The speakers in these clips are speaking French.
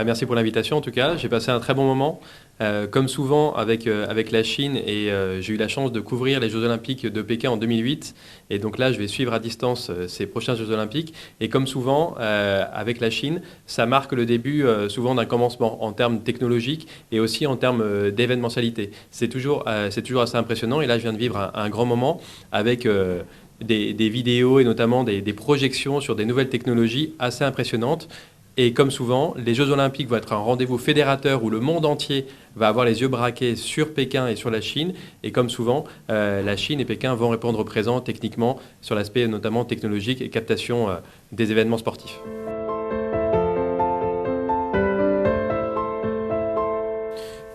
Merci pour l'invitation en tout cas. J'ai passé un très bon moment. Comme souvent avec la Chine et j'ai eu la chance de couvrir les Jeux Olympiques de Pékin en 2008. Et donc là, je vais suivre à distance ces prochains Jeux Olympiques. Et comme souvent avec la Chine, ça marque le début souvent d'un commencement en termes technologiques et aussi en termes d'événementialité. C'est toujours assez impressionnant. Et là, je viens de vivre un grand moment avec des vidéos et notamment des projections sur des nouvelles technologies assez impressionnantes. Et comme souvent, les Jeux Olympiques vont être un rendez-vous fédérateur où le monde entier va avoir les yeux braqués sur Pékin et sur la Chine. Et comme souvent, la Chine et Pékin vont répondre présent techniquement sur l'aspect notamment technologique et captation des événements sportifs.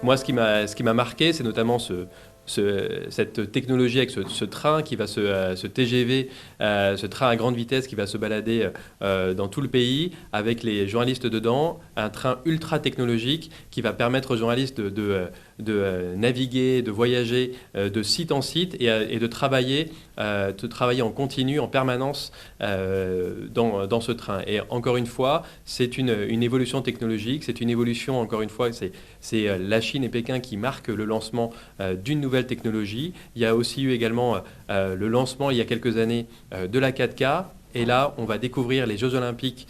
Moi, ce qui m'a marqué, c'est notamment cette technologie avec ce train qui va ce TGV, ce train à grande vitesse qui va se balader dans tout le pays avec les journalistes dedans, un train ultra technologique qui va permettre aux journalistes de naviguer, de voyager de site en site et de travailler en continu, en permanence dans ce train. Et encore une fois, c'est une évolution technologique, c'est une évolution, encore une fois, c'est la Chine et Pékin qui marquent le lancement d'une nouvelle technologie. Il y a aussi eu également le lancement il y a quelques années de la 4K. Et là, on va découvrir les Jeux Olympiques,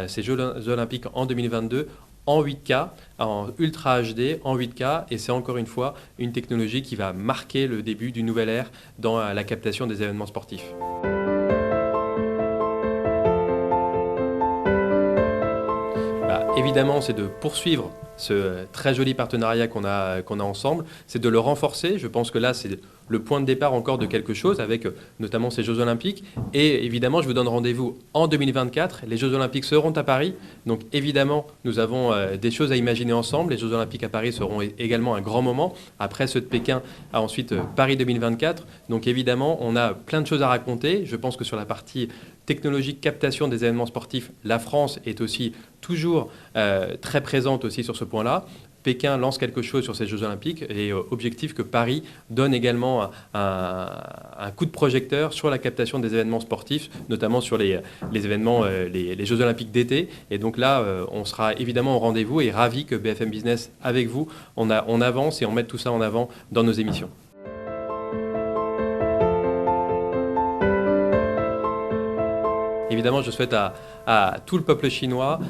ces Jeux Olympiques en 2022 en 8K, en Ultra HD, en 8K. Et c'est encore une fois une technologie qui va marquer le début d'une nouvelle ère dans la captation des événements sportifs. Évidemment, c'est de poursuivre ce très joli partenariat qu'on a ensemble, c'est de le renforcer. Je pense que là, c'est le point de départ encore de quelque chose avec notamment ces Jeux Olympiques. Et évidemment, je vous donne rendez-vous en 2024. Les Jeux Olympiques seront à Paris. Donc évidemment, nous avons des choses à imaginer ensemble. Les Jeux Olympiques à Paris seront également un grand moment. Après ceux de Pékin, ensuite Paris 2024. Donc évidemment, on a plein de choses à raconter. Je pense que sur la partie technologique, captation des événements sportifs, la France est aussi toujours très présente aussi sur ce point-là. Pékin lance quelque chose sur ces Jeux Olympiques et objectif que Paris donne également un coup de projecteur sur la captation des événements sportifs, notamment sur les événements, les Jeux Olympiques d'été. Et donc là, on sera évidemment au rendez-vous et ravi que BFM Business, avec vous, on avance et on mette tout ça en avant dans nos émissions. Évidemment, je souhaite à tout le peuple chinois,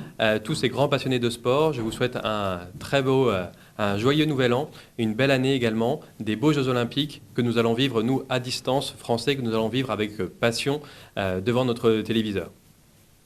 tous ces grands passionnés de sport, je vous souhaite un très beau, un joyeux nouvel an, une belle année également, des beaux Jeux Olympiques que nous allons vivre, nous, à distance, français, que nous allons vivre avec passion devant notre téléviseur.